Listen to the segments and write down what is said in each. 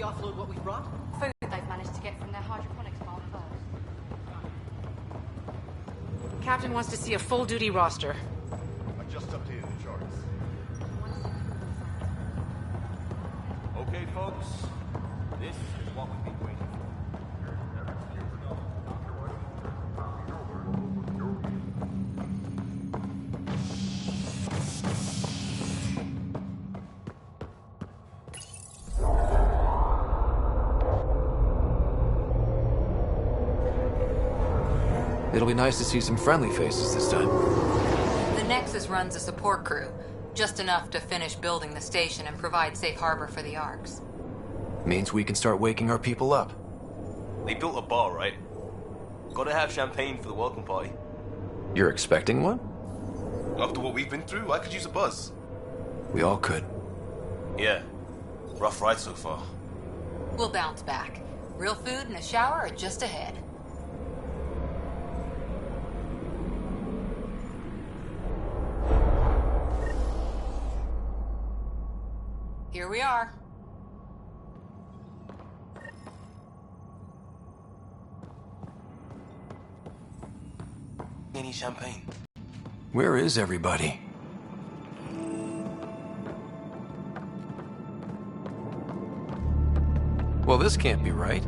we offload what we brought? Food they've managed to get from their hydroponics farm first. Captain wants to see a full-duty roster. I just updated the charts. Okay, folks. This is what we've been waiting for. It'll be nice to see some friendly faces this time. The Nexus runs a support crew, just enough to finish building the station and provide safe harbor for the Arks. Means we can start waking our people up. They built a bar, right? Gotta have champagne for the welcome party. You're expecting one? After what we've been through, I could use a buzz. We all could. Yeah. Rough ride so far. We'll bounce back. Real food and a shower are just ahead. Here we are. Any champagne? Where is everybody? Well, this can't be right.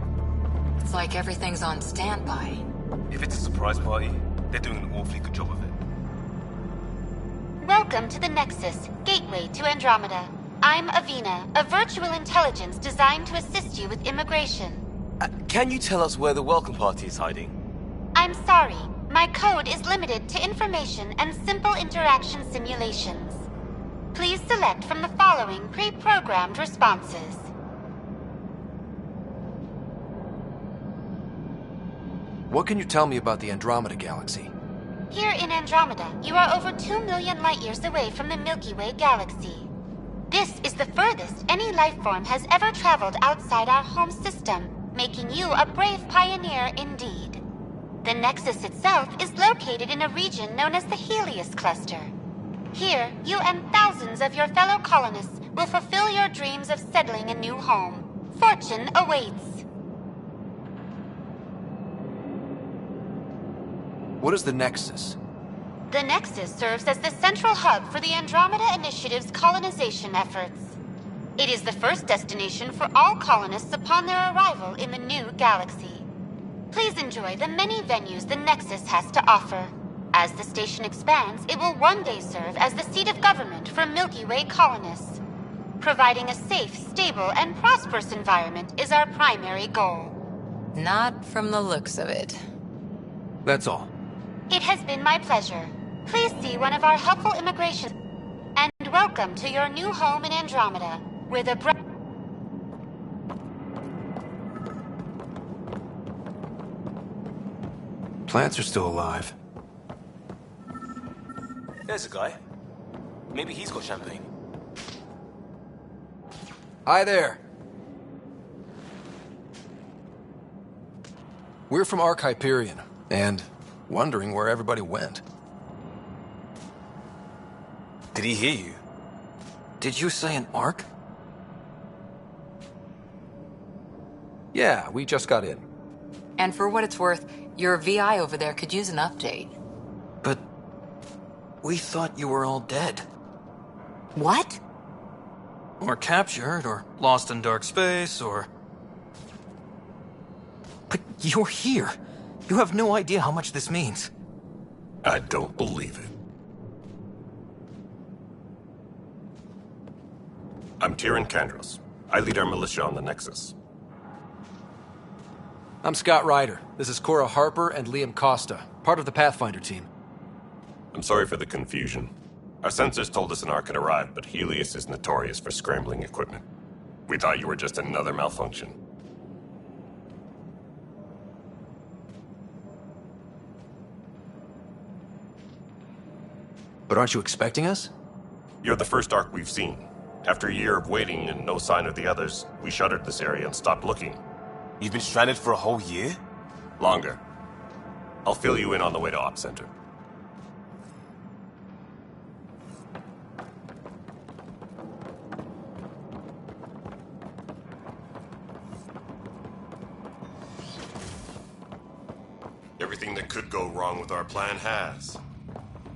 It's like everything's on standby. If it's a surprise party, they're doing an awfully good job of it. Welcome to the Nexus, gateway to Andromeda. I'm Avina, a virtual intelligence designed to assist you with immigration. Can you tell us where the welcome party is hiding? I'm sorry, my code is limited to information and simple interaction simulations. Please select from the following pre-programmed responses. What can you tell me about the Andromeda galaxy? Here in Andromeda, you are over 2 million light-years away from the Milky Way galaxy. This is the furthest any life form has ever traveled outside our home system, making you a brave pioneer indeed. The Nexus itself is located in a region known as the Helios Cluster. Here, you and thousands of your fellow colonists will fulfill your dreams of settling a new home. Fortune awaits. What is the Nexus? The Nexus serves as the central hub for the Andromeda Initiative's colonization efforts. It is the first destination for all colonists upon their arrival in the new galaxy. Please enjoy the many venues the Nexus has to offer. As the station expands, it will one day serve as the seat of government for Milky Way colonists. Providing a safe, stable, and prosperous environment is our primary goal. Not from the looks of it. That's all. It has been my pleasure. Please see one of our helpful immigration... And welcome to your new home in Andromeda, where the Plants are still alive. There's a guy. Maybe he's got champagne. Hi there. We're from Ark Hyperion, and wondering where everybody went. Did he hear you? Did you say an Ark? Yeah, we just got in. And for what it's worth, your VI over there could use an update. But we thought you were all dead. What? Or captured, or lost in dark space, or... But you're here. You have no idea how much this means. I don't believe it. I'm Tyrion Kandros. I lead our militia on the Nexus. I'm Scott Ryder. This is Cora Harper and Liam Costa, part of the Pathfinder team. I'm sorry for the confusion. Our sensors told us an Ark had arrived, but Helios is notorious for scrambling equipment. We thought you were just another malfunction. But aren't you expecting us? You're the first Ark we've seen. After a year of waiting and no sign of the others, we shuttered this area and stopped looking. You've been stranded for a whole year? Longer. I'll fill you in on the way to Op Center. Everything that could go wrong with our plan has.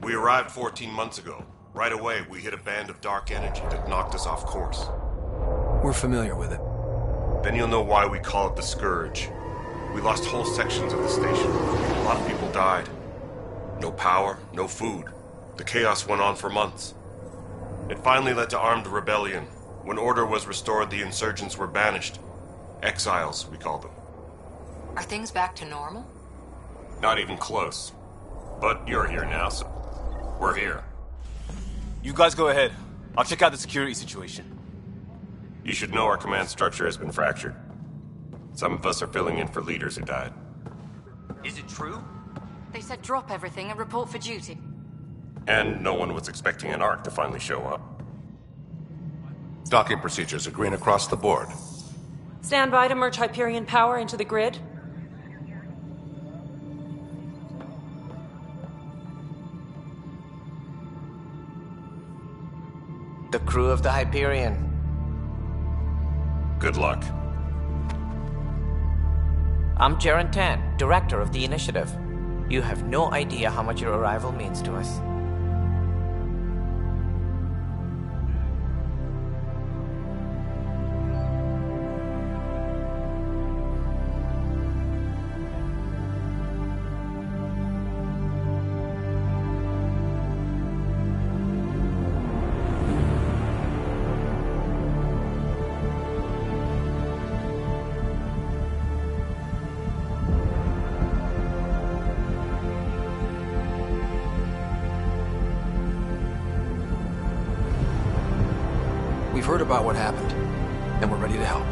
We arrived 14 months ago. Right away, we hit a band of dark energy that knocked us off course. We're familiar with it. Then you'll know why we call it the Scourge. We lost whole sections of the station. A lot of people died. No power, no food. The chaos went on for months. It finally led to armed rebellion. When order was restored, the insurgents were banished. Exiles, we call them. Are things back to normal? Not even close. But you're here now, so we're here. You guys go ahead. I'll check out the security situation. You should know our command structure has been fractured. Some of us are filling in for leaders who died. Is it true? They said drop everything and report for duty. And no one was expecting an Ark to finally show up. Docking procedures are green across the board. Stand by to merge Hyperion power into the grid. The crew of the Hyperion. Good luck. I'm Jaren Tan, director of the initiative. You have no idea how much your arrival means to us. We've heard about what happened, and we're ready to help.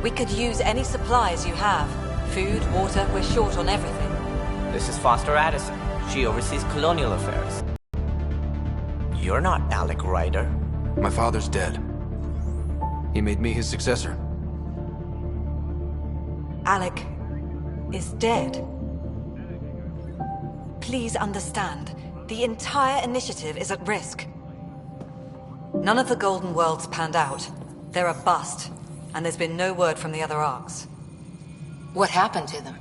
We could use any supplies you have. Food, water, we're short on everything. This is Foster Addison. She oversees colonial affairs. You're not Alec Ryder. My father's dead. He made me his successor. Alec is dead. Please understand, the entire initiative is at risk. None of the Golden Worlds panned out. They're a bust, and there's been no word from the other Arks. What happened to them?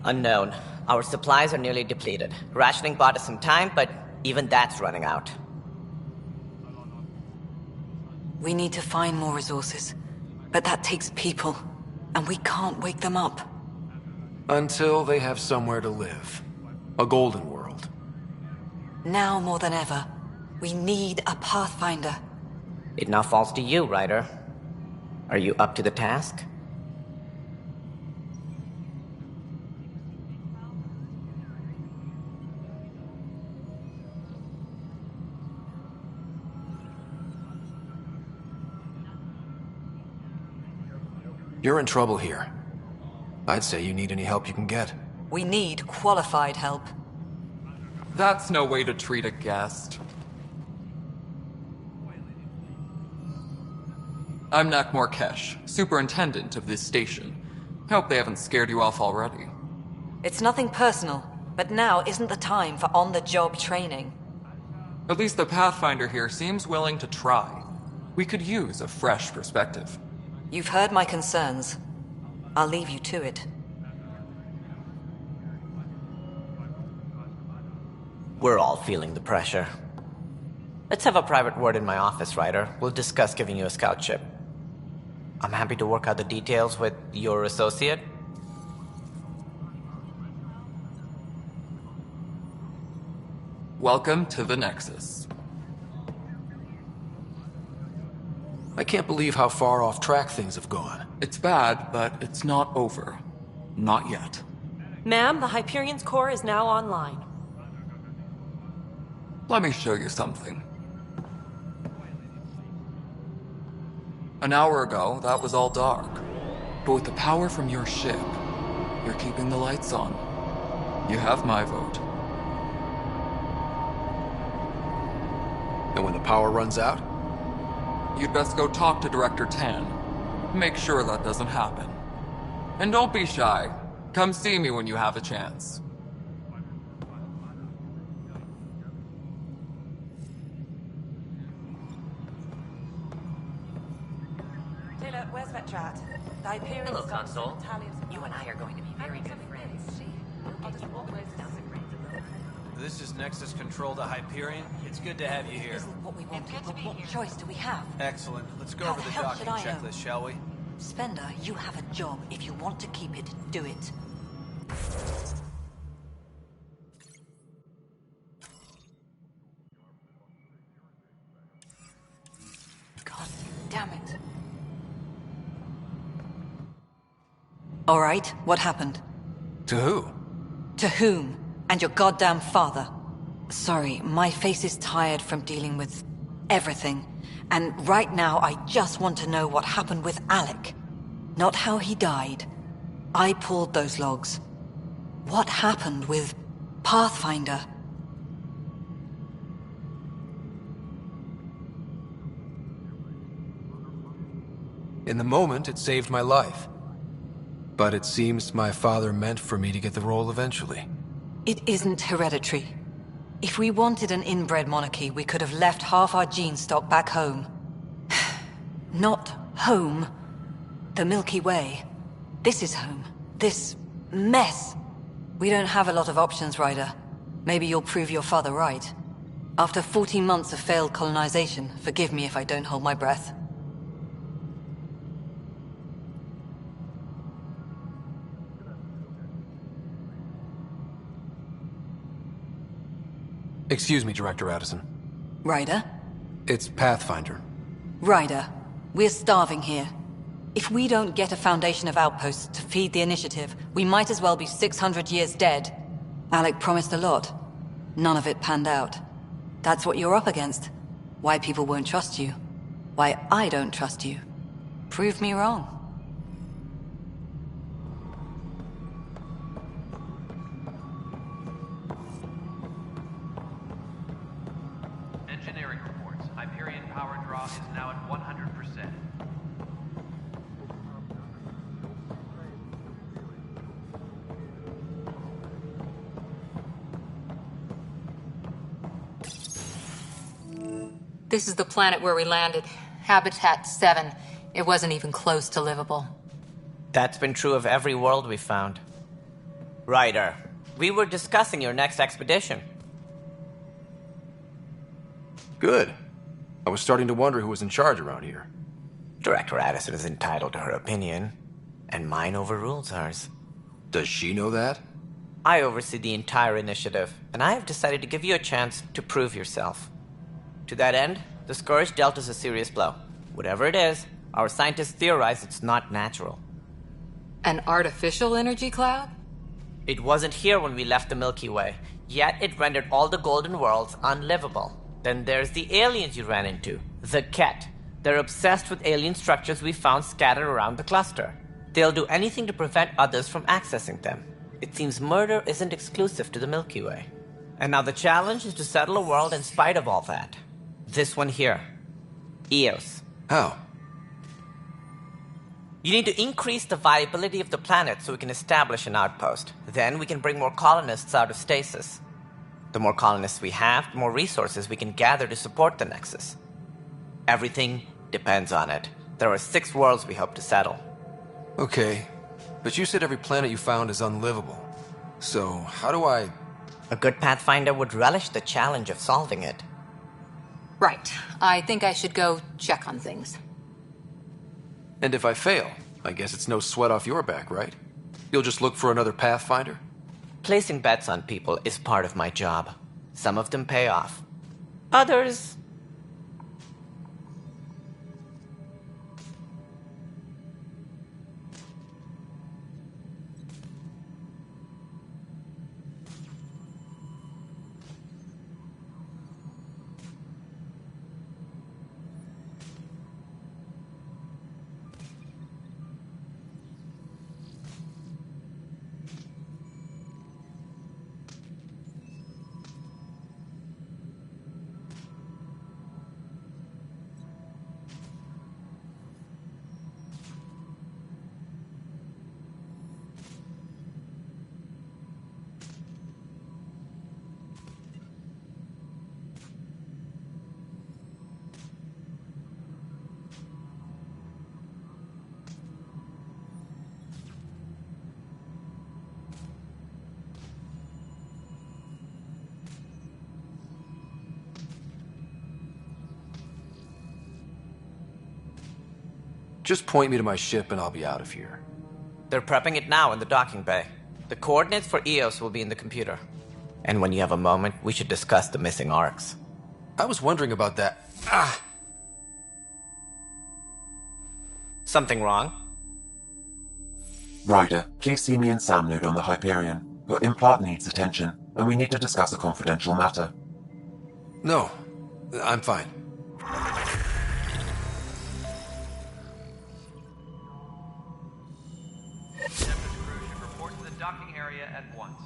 Unknown. Our supplies are nearly depleted. Rationing bought us some time, but even that's running out. We need to find more resources, but that takes people, and we can't wake them up. Until they have somewhere to live. A golden world. Now more than ever, we need a Pathfinder. It now falls to you, Ryder. Are you up to the task? You're in trouble here. I'd say you need any help you can get. We need qualified help. That's no way to treat a guest. I'm Nakmor Kesh, superintendent of this station. Hope they haven't scared you off already. It's nothing personal, but now isn't the time for on-the-job training. At least the Pathfinder here seems willing to try. We could use a fresh perspective. You've heard my concerns. I'll leave you to it. We're all feeling the pressure. Let's have a private word in my office, Ryder. We'll discuss giving you a scout ship. I'm happy to work out the details with your associate. Welcome to the Nexus. I can't believe how far off track things have gone. It's bad, but it's not over. Not yet. Ma'am, the Hyperion's core is now online. Let me show you something. An hour ago, that was all dark. But with the power from your ship, you're keeping the lights on. You have my vote. And when the power runs out? You'd best go talk to Director Tan. Make sure that doesn't happen. And don't be shy. Come see me when you have a chance. Taylor, where's Vetrat? The Hyperion's Hello, got Console. some Italians. You and I are going to be very good friends. This is Nexus Control to Hyperion. It's good to have you here. This isn't what we wanted, but what choice do we have? Excellent. Let's go How over the the hell should docking I know? checklist, shall we? Spender, you have a job. If you want to keep it, do it. God damn it. All right, what happened? To who? To whom? And your goddamn father. Sorry, my face is tired from dealing with everything. And right now, I just want to know what happened with Alec. Not how he died. I pulled those logs. What happened with Pathfinder? In the moment, it saved my life. But it seems my father meant for me to get the role eventually. It isn't hereditary. If we wanted an inbred monarchy, we could have left half our gene stock back home. Not home. The Milky Way. This is home. This mess. We don't have a lot of options, Ryder. Maybe you'll prove your father right. After 14 months of failed colonization, forgive me if I don't hold my breath. Excuse me, Director Addison. Ryder? It's Pathfinder. Ryder, we're starving here. If we don't get a foundation of outposts to feed the initiative, we might as well be 600 years dead. Alec promised a lot. None of it panned out. That's what you're up against. Why people won't trust you. Why I don't trust you. Prove me wrong. Engineering reports. Hyperion power draw is now at 100%. This is the planet where we landed. Habitat 7. It wasn't even close to livable. That's been true of every world we found. Ryder, we were discussing your next expedition. Good. I was starting to wonder who was in charge around here. Director Addison is entitled to her opinion, and mine overrules hers. Does she know that? I oversee the entire initiative, and I have decided to give you a chance to prove yourself. To that end, the Scourge dealt us a serious blow. Whatever it is, our scientists theorize it's not natural. An artificial energy cloud? It wasn't here when we left the Milky Way, yet it rendered all the Golden Worlds unlivable. Then there's the aliens you ran into, the Ket. They're obsessed with alien structures we found scattered around the cluster. They'll do anything to prevent others from accessing them. It seems murder isn't exclusive to the Milky Way. And now the challenge is to settle a world in spite of all that. This one here. Eos. How? You need to increase the viability of the planet so we can establish an outpost. Then we can bring more colonists out of stasis. The more colonists we have, the more resources we can gather to support the Nexus. Everything depends on it. There are 6 worlds we hope to settle. Okay, but you said every planet you found is unlivable. So, how do I... A good Pathfinder would relish the challenge of solving it. Right. I think I should go check on things. And if I fail, I guess it's no sweat off your back, right? You'll just look for another Pathfinder? Placing bets on people is part of my job. Some of them pay off. Others... Just point me to my ship and I'll be out of here. They're prepping it now in the docking bay. The coordinates for EOS will be in the computer. And when you have a moment, we should discuss the missing arcs. I was wondering about that. Something wrong? Ryder, please see me and Sam Node on the Hyperion. Your implant needs attention, and we need to discuss a confidential matter. No, I'm fine. Tempest crew should report to the docking area at once.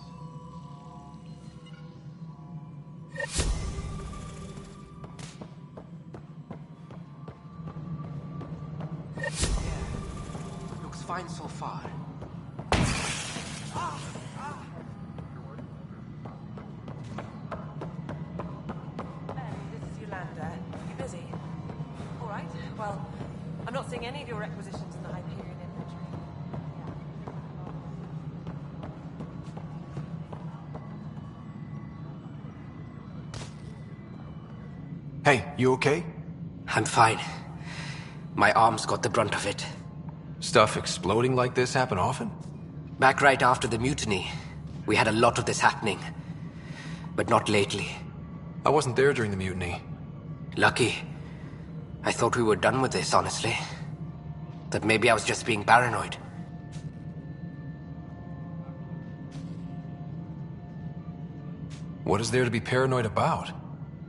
Looks fine so far. This is Yolanda. You busy? All right. Well, I'm not seeing any of your requisitions in the Hyperion inventory. Hey, you okay? I'm fine. My arms got the brunt of it. Stuff exploding like this happen often? Back right after the mutiny, we had a lot of this happening. But not lately. I wasn't there during the mutiny. Lucky. I thought we were done with this, honestly. That maybe I was just being paranoid. What is there to be paranoid about?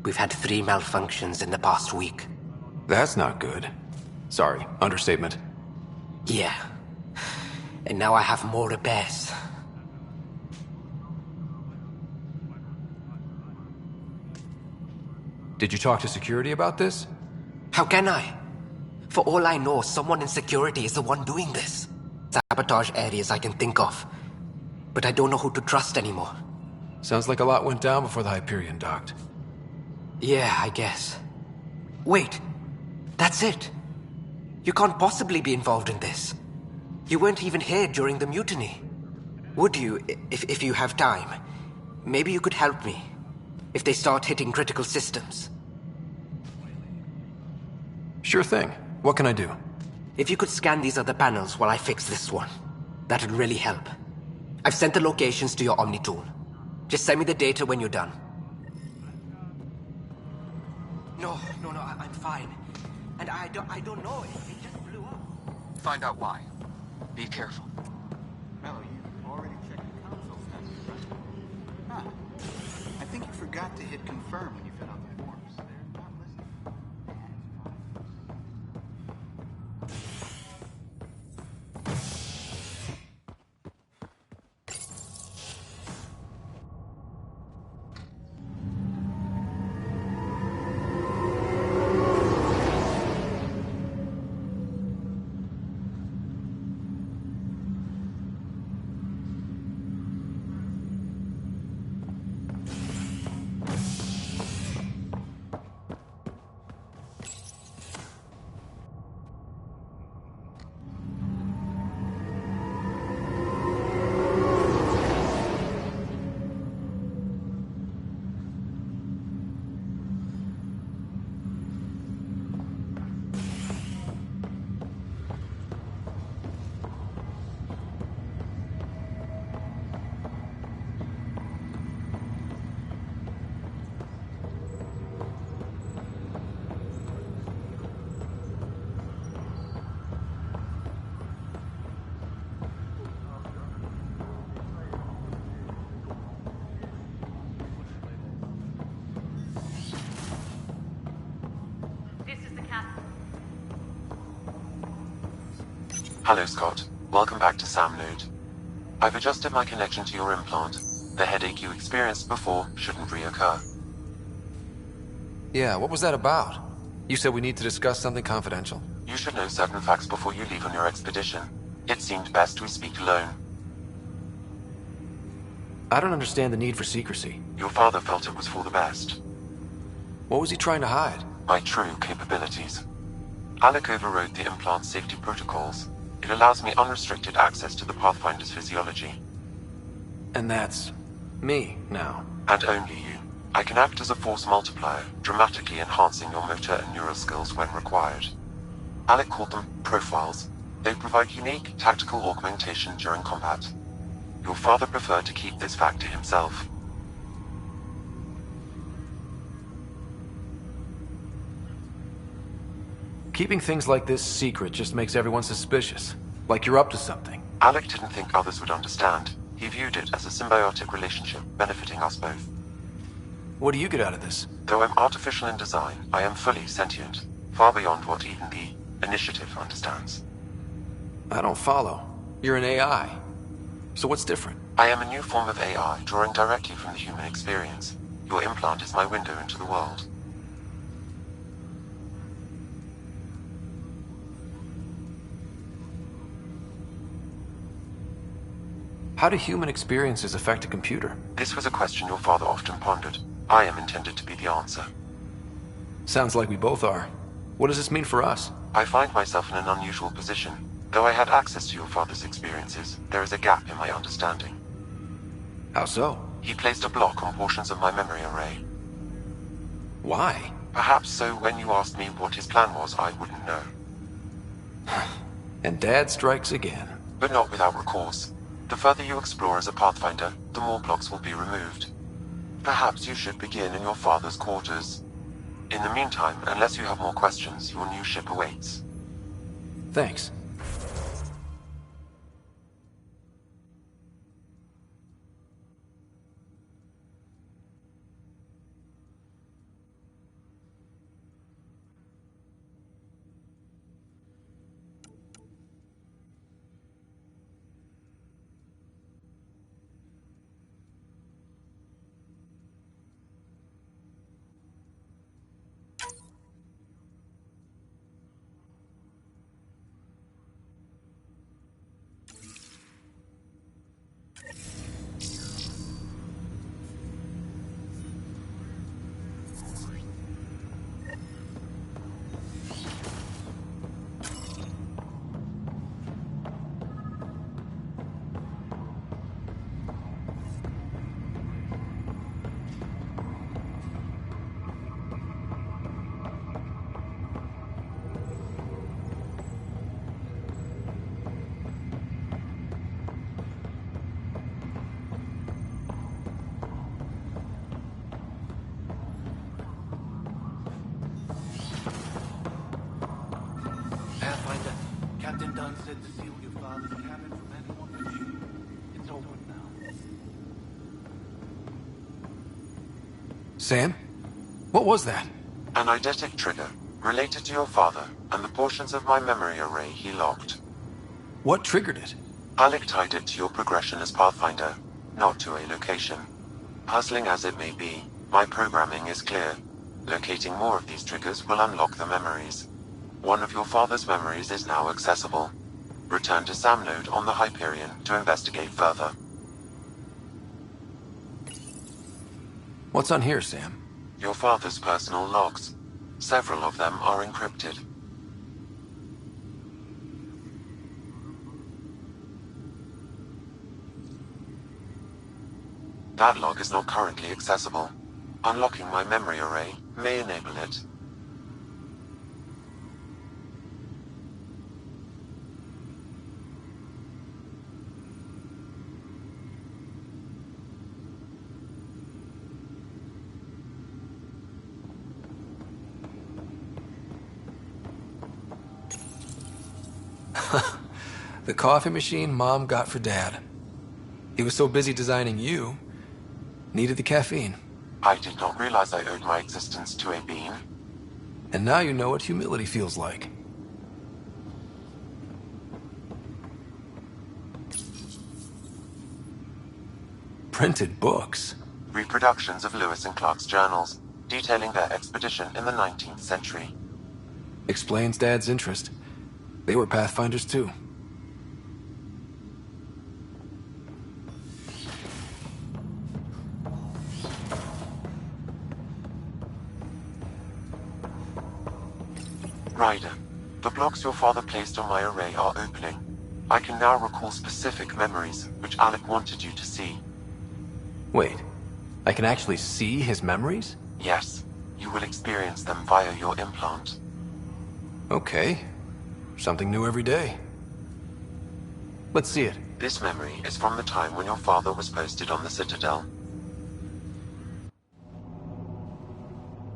We've had 3 malfunctions in the past week. That's not good. Sorry, understatement. Yeah. And now I have more repairs. Did you talk to security about this? How can I? For all I know, someone in security is the one doing this. Sabotage areas I can think of. But I don't know who to trust anymore. Sounds like a lot went down before the Hyperion docked. Yeah, I guess. Wait. That's it. You can't possibly be involved in this. You weren't even here during the mutiny. Would you, if you have time? Maybe you could help me. If they start hitting critical systems. Sure thing. What can I do? If you could scan these other panels while I fix this one, that'd really help. I've sent the locations to your Omni tool. Just send me the data when you're done. No, I'm fine. And I don't know, it just blew up. Find out why. Be careful. Mello, you already checked the console status, right? Huh. I think you forgot to hit confirm when you fill out the forms. They're not listening. Hello, Scott. Welcome back to Sam Node. I've adjusted my connection to your implant. The headache you experienced before shouldn't reoccur. Yeah, what was that about? You said we need to discuss something confidential. You should know certain facts before you leave on your expedition. It seemed best we speak alone. I don't understand the need for secrecy. Your father felt it was for the best. What was he trying to hide? My true capabilities. Alec overrode the implant's safety protocols. It allows me unrestricted access to the Pathfinder's physiology. And that's me now. And only you. I can act as a force multiplier, dramatically enhancing your motor and neural skills when required. Alec called them profiles. They provide unique tactical augmentation during combat. Your father preferred to keep this fact to himself. Keeping things like this secret just makes everyone suspicious. Like you're up to something. Alec didn't think others would understand. He viewed it as a symbiotic relationship, benefiting us both. What do you get out of this? Though I'm artificial in design, I am fully sentient, far beyond what even the Initiative understands. I don't follow. You're an AI. So what's different? I am a new form of AI, drawing directly from the human experience. Your implant is my window into the world. How do human experiences affect a computer? This was a question your father often pondered. I am intended to be the answer. Sounds like we both are. What does this mean for us? I find myself in an unusual position. Though I had access to your father's experiences, there is a gap in my understanding. How so? He placed a block on portions of my memory array. Why? Perhaps so when you asked me what his plan was, I wouldn't know. And Dad strikes again. But not without recourse. The further you explore as a Pathfinder, the more blocks will be removed. Perhaps you should begin in your father's quarters. In the meantime, unless you have more questions, your new ship awaits. Thanks. Pathfinder, Captain Dunn said to seal your father's cabin from anyone but you. It's open now. Sam? What was that? An eidetic trigger, related to your father, and the portions of my memory array he locked. What triggered it? Alec tied it to your progression as Pathfinder, not to a location. Puzzling as it may be, my programming is clear. Locating more of these triggers will unlock the memories. One of your father's memories is now accessible. Return to Sam Node on the Hyperion to investigate further. What's on here, Sam? Your father's personal logs. Several of them are encrypted. That log is not currently accessible. Unlocking my memory array may enable it. The coffee machine Mom got for Dad. He was so busy designing you, needed the caffeine. I did not realize I owed my existence to a bean. And now you know what humility feels like. Printed books. Reproductions of Lewis and Clark's journals, detailing their expedition in the 19th century. Explains Dad's interest. They were Pathfinders too. Ryder, the blocks your father placed on my array are opening. I can now recall specific memories, which Alec wanted you to see. Wait, I can actually see his memories? Yes, you will experience them via your implant. Okay. Something new every day. Let's see it. This memory is from the time when your father was posted on the Citadel.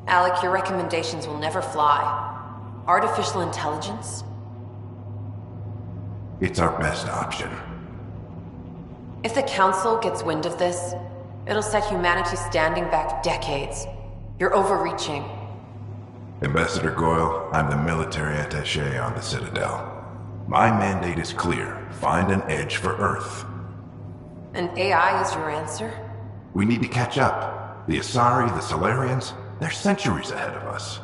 Alec, your recommendations will never fly. Artificial intelligence? It's our best option. If the Council gets wind of this, it'll set humanity standing back decades. You're overreaching. Ambassador Goyle, I'm the military attaché on the Citadel. My mandate is clear. Find an edge for Earth. And AI is your answer? We need to catch up. The Asari, the Solarians, they're centuries ahead of us.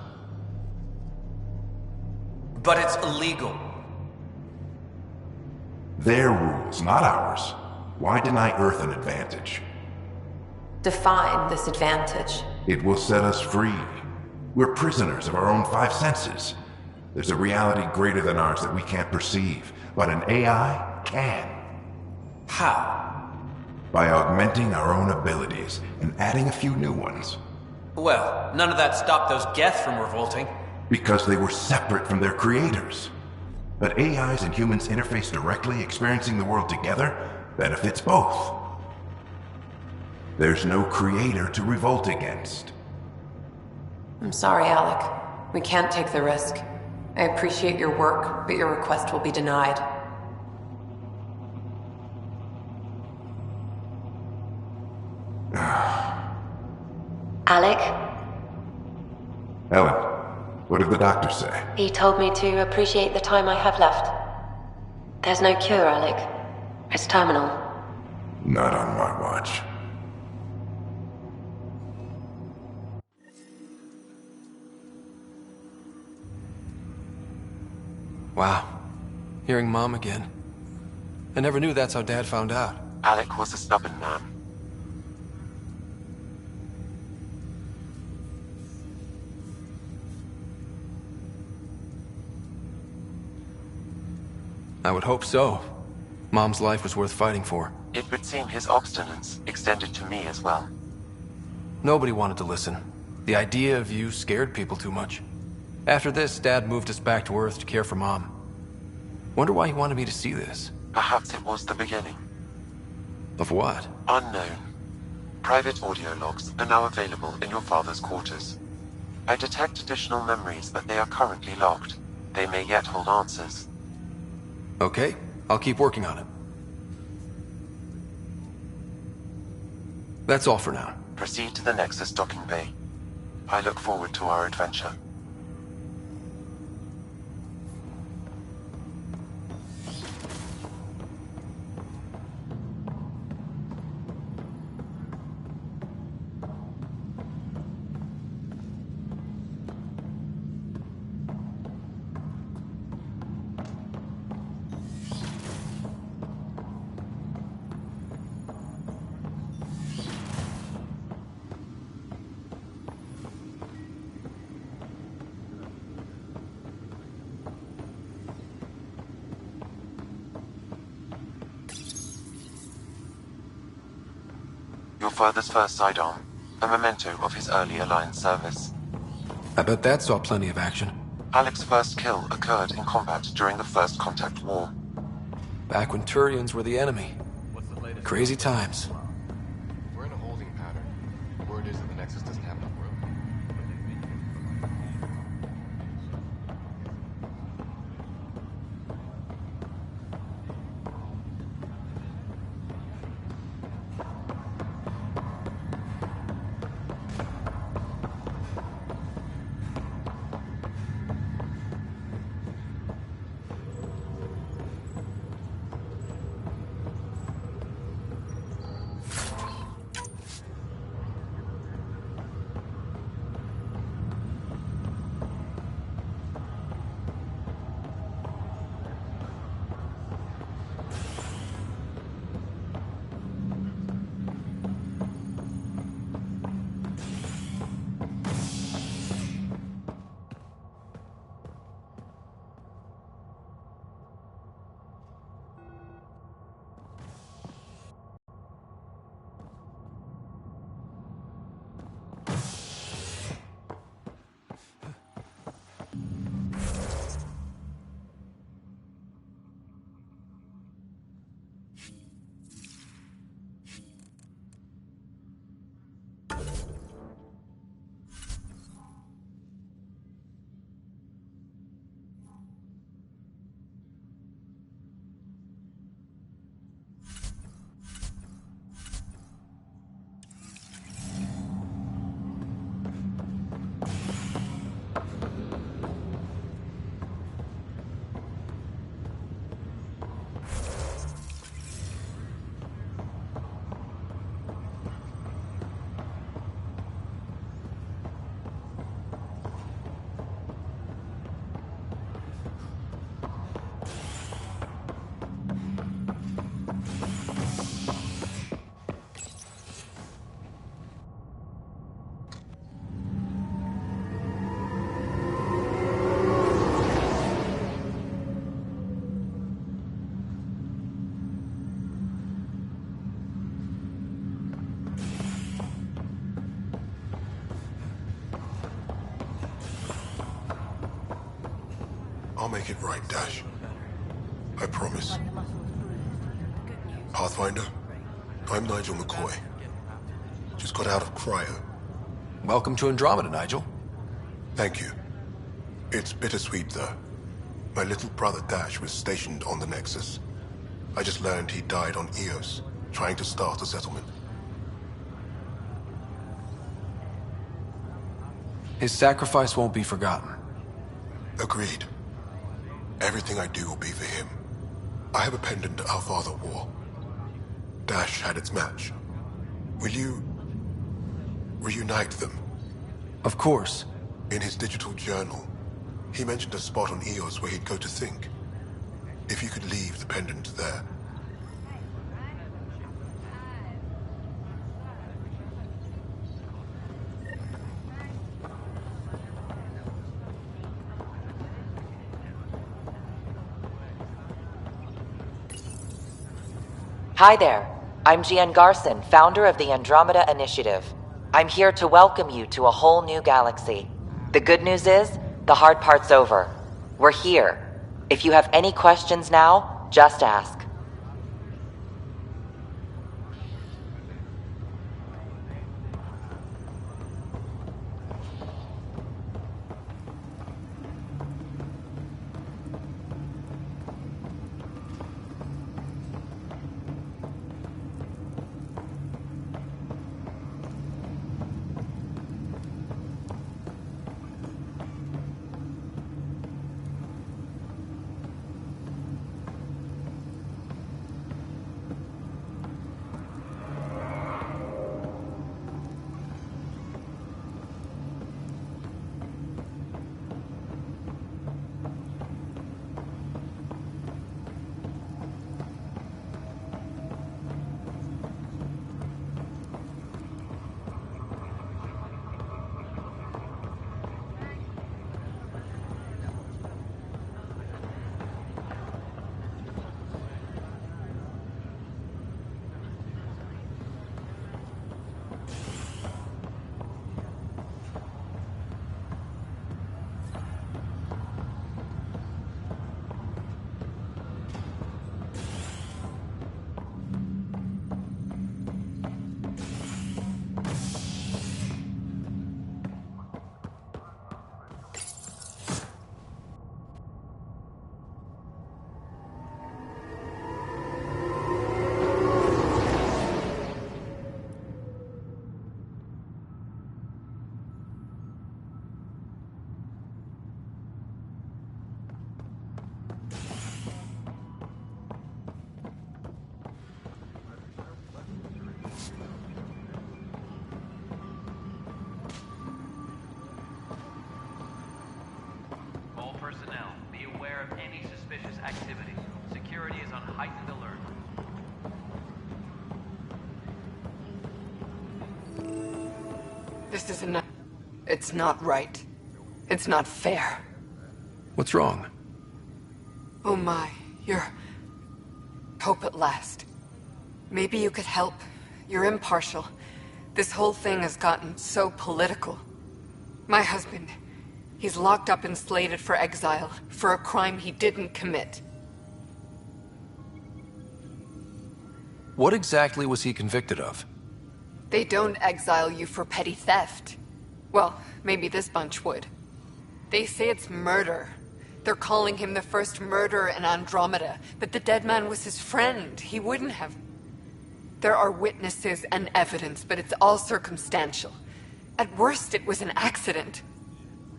But it's illegal. Their rules, not ours. Why deny Earth an advantage? Define this advantage. It will set us free. We're prisoners of our own five senses. There's a reality greater than ours that we can't perceive, but an AI can. How? By augmenting our own abilities and adding a few new ones. Well, none of that stopped those Geth from revolting. Because they were separate from their creators. But AIs and humans interface directly, experiencing the world together, benefits both. There's no creator to revolt against. I'm sorry, Alec. We can't take the risk. I appreciate your work, but your request will be denied. Alec? Ellen, what did the doctor say? He told me to appreciate the time I have left. There's no cure, Alec. It's terminal. Not on my watch. Wow. Hearing Mom again. I never knew that's how Dad found out. Alec was a stubborn man. I would hope so. Mom's life was worth fighting for. It would seem his obstinance extended to me as well. Nobody wanted to listen. The idea of you scared people too much. After this, Dad moved us back to Earth to care for Mom. Wonder why he wanted me to see this. Perhaps it was the beginning. Of what? Unknown. Private audio logs are now available in your father's quarters. I detect additional memories, but they are currently locked. They may yet hold answers. Okay, I'll keep working on it. That's all for now. Proceed to the Nexus docking bay. I look forward to our adventure. Your father's first sidearm, a memento of his early Alliance service. I bet that saw plenty of action. Alec's first kill occurred in combat during the First Contact War. Back when Turians were the enemy. Crazy times. We're in a holding pattern. Word is that the Nexus doesn't have enough room. I'll make it right, Dash. I promise. Pathfinder, I'm Nigel McCoy. Just got out of cryo. Welcome to Andromeda, Nigel. Thank you. It's bittersweet, though. My little brother Dash was stationed on the Nexus. I just learned he died on Eos, trying to start a settlement. His sacrifice won't be forgotten. Agreed. Everything I do will be for him. I have a pendant our father wore. Dash had its match. Will you reunite them? Of course. In his digital journal, he mentioned a spot on Eos where he'd go to think. If you could leave the pendant there. Hi there. I'm Gian Garson, founder of the Andromeda Initiative. I'm here to welcome you to a whole new galaxy. The good news is, the hard part's over. We're here. If you have any questions now, just ask. Personnel, be aware of any suspicious activity. Security is on heightened alert. This is enough. It's not right. It's not fair. What's wrong? Oh my, you're... Hope at last. Maybe you could help. You're impartial. This whole thing has gotten so political. My husband... He's locked up and slated for exile, for a crime he didn't commit. What exactly was he convicted of? They don't exile you for petty theft. Well, maybe this bunch would. They say it's murder. They're calling him the first murderer in Andromeda, but the dead man was his friend. He wouldn't have... There are witnesses and evidence, but it's all circumstantial. At worst, it was an accident.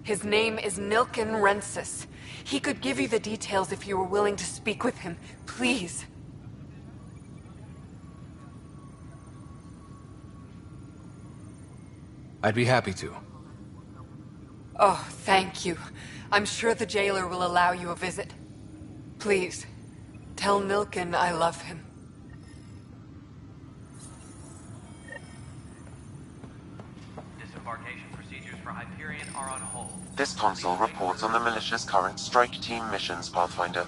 His name is Nilken Rensis. He could give you the details if you were willing to speak with him. Please. I'd be happy to. Oh, thank you. I'm sure the jailer will allow you a visit. Please, tell Nilken I love him. Disembarkation procedures for Hyperion are on hold. This console reports on the militia's current strike team missions, Pathfinder.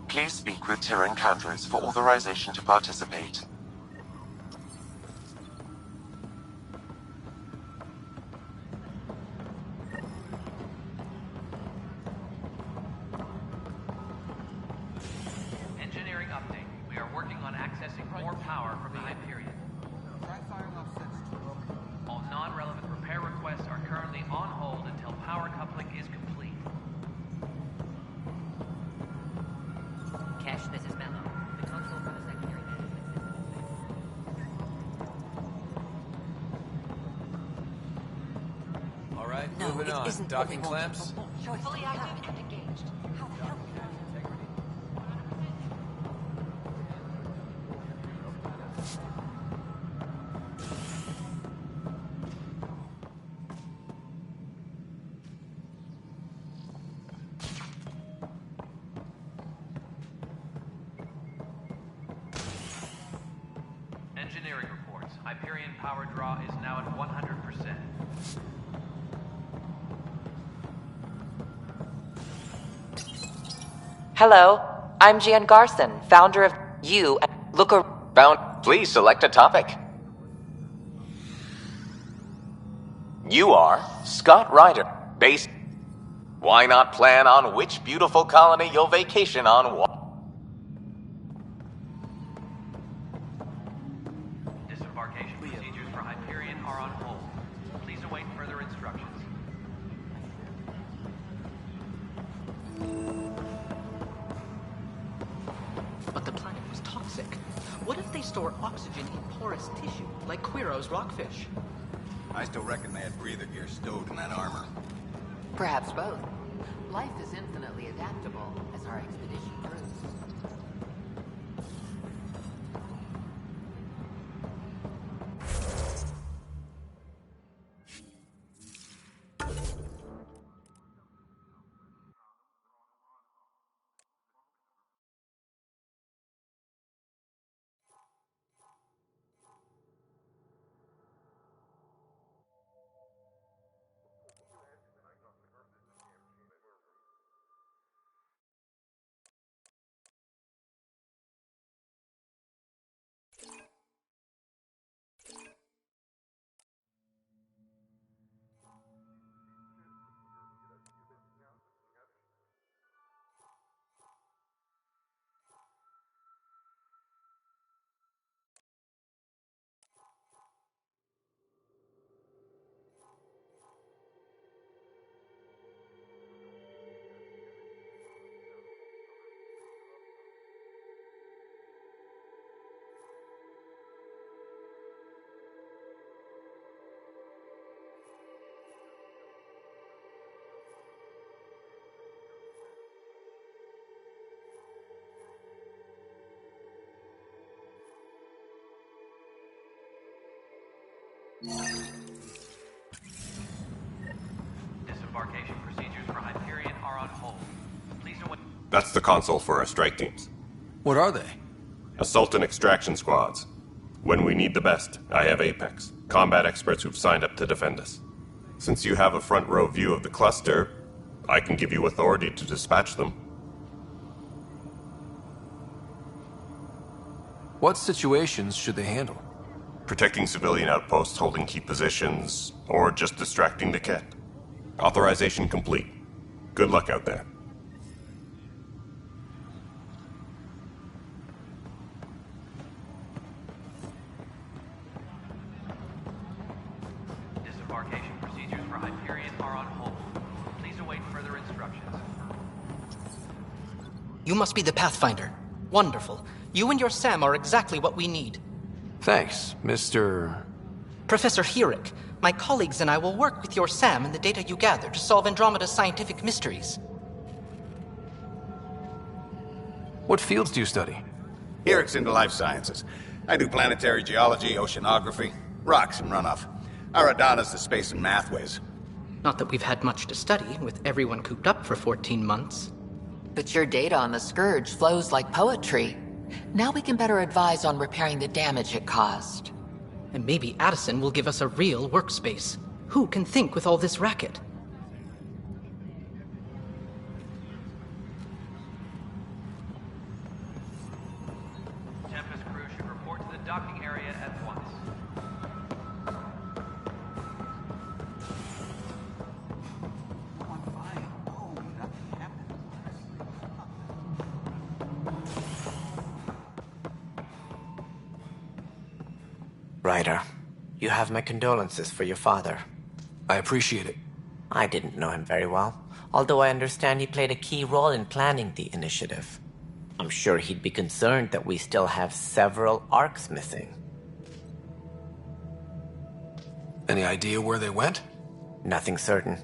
Please speak with Tyrion Candros for authorization to participate. No, Moving it on. isn't what Docking we wanted. clamps? Fully active and engaged. How the hell? Engineering reports. Hyperion power draw is now at 100%. Hello, I'm Gian Garson, founder of You. Look around. Please select a topic. You are Scott Ryder. Base. Why not plan on which beautiful colony you'll vacation on? Disembarkation procedures for Hyperion are on hold. Please await further instructions. But the planet was toxic. What if they store oxygen in porous tissue, like Quiro's rockfish? I still reckon they had breather gear stowed in that armor. Perhaps both. Life is infinitely adaptable, as our expedition proves. Disembarkation procedures for Hyperion are on hold. Please await. That's the console for our strike teams. What are they? Assault and extraction squads. When we need the best, I have Apex, combat experts who've signed up to defend us. Since you have a front row view of the cluster, I can give you authority to dispatch them. What situations should they handle? Protecting civilian outposts holding key positions, or just distracting the Ket. Authorization complete. Good luck out there. Disembarkation procedures for Hyperion are on hold. Please await further instructions. You must be the Pathfinder. Wonderful. You and your Sam are exactly what we need. Thanks, Mr. Professor Herrick, my colleagues and I will work with your Sam and the data you gather to solve Andromeda's scientific mysteries. What fields do you study? Herrick's into life sciences. I do planetary geology, oceanography, rocks and runoff. Aradana's the space and math whiz. Not that we've had much to study, with everyone cooped up for 14 months. But your data on the Scourge flows like poetry. Now we can better advise on repairing the damage it caused. And maybe Addison will give us a real workspace. Who can think with all this racket? Tempest crew should report to the docking area at once. Ryder, you have my condolences for your father. I appreciate it. I didn't know him very well, although I understand he played a key role in planning the initiative. I'm sure he'd be concerned that we still have several arcs missing. Any idea where they went? Nothing certain,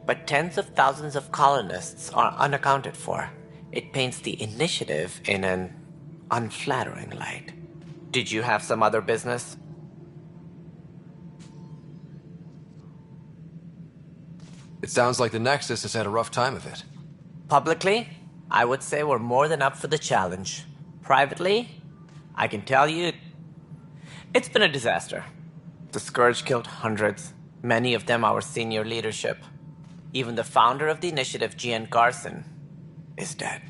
but tens of thousands of colonists are unaccounted for. It paints the initiative in an unflattering light. Did you have some other business? It sounds like the Nexus has had a rough time of it. Publicly, I would say we're more than up for the challenge. Privately, I can tell you, it's been a disaster. The Scourge killed hundreds, many of them our senior leadership. Even the founder of the initiative, Gian Garson, is dead.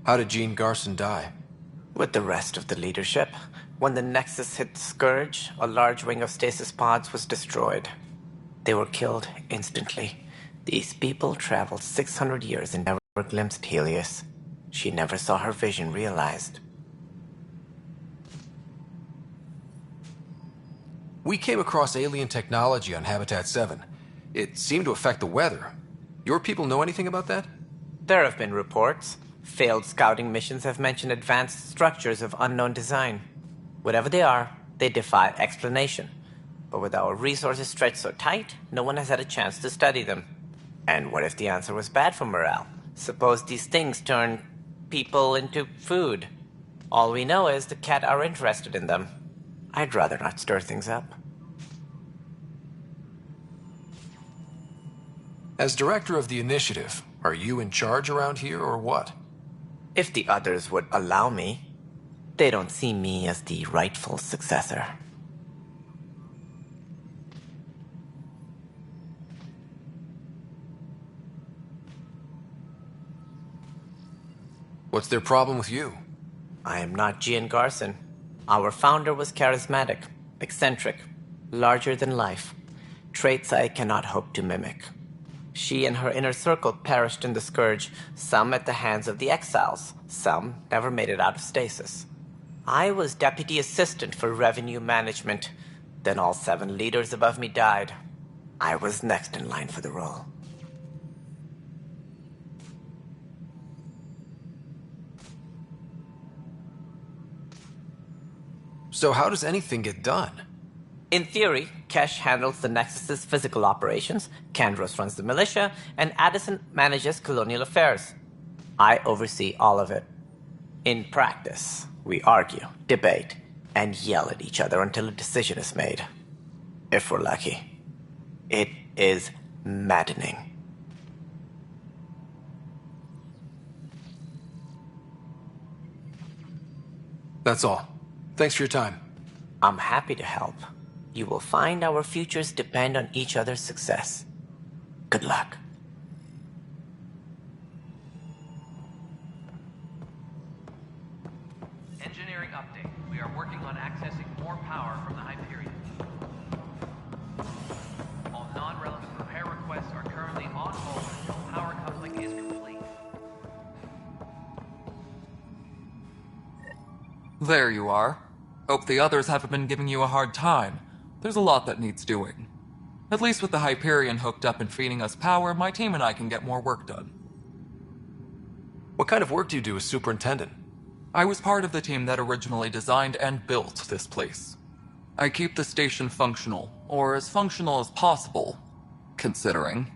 How did Gene Garson die? With the rest of the leadership. When the Nexus hit the Scourge, a large wing of stasis pods was destroyed. They were killed instantly. These people traveled 600 years and never glimpsed Helios. She never saw her vision realized. We came across alien technology on Habitat 7. It seemed to affect the weather. Your people know anything about that? There have been reports. Failed scouting missions have mentioned advanced structures of unknown design. Whatever they are, they defy explanation. But with our resources stretched so tight, no one has had a chance to study them. And what if the answer was bad for morale? Suppose these things turn people into food. All we know is the Cat are interested in them. I'd rather not stir things up. As director of the initiative, are you in charge around here or what? If the others would allow me. They don't see me as the rightful successor. What's their problem with you? I am not Gian Garson. Our founder was charismatic, eccentric, larger than life. Traits I cannot hope to mimic. She and her inner circle perished in the Scourge, some at the hands of the Exiles, some never made it out of stasis. I was deputy assistant for revenue management. Then all 7 leaders above me died. I was next in line for the role. So how does anything get done? In theory, Kesh handles the Nexus's physical operations, Kandros runs the militia, and Addison manages colonial affairs. I oversee all of it. In practice, we argue, debate, and yell at each other until a decision is made. If we're lucky. It is maddening. That's all. Thanks for your time. I'm happy to help. You will find our futures depend on each other's success. Good luck. Engineering update. We are working on accessing more power from the Hyperion. All non-relevant repair requests are currently on hold until power coupling is complete. There you are. Hope the others haven't been giving you a hard time. There's a lot that needs doing. At least with the Hyperion hooked up and feeding us power, my team and I can get more work done. What kind of work do you do as superintendent? I was part of the team that originally designed and built this place. I keep the station functional, or as functional as possible, considering.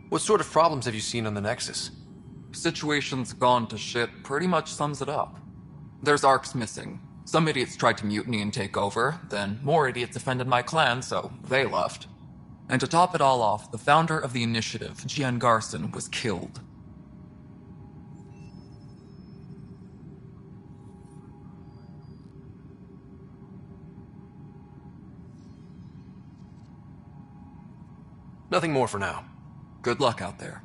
What sort of problems have you seen on the Nexus? Situation's gone to shit pretty much sums it up. There's arcs missing. Some idiots tried to mutiny and take over, then more idiots offended my clan, so they left. And to top it all off, the founder of the initiative, Gian Garson, was killed. Nothing more for now. Good luck out there.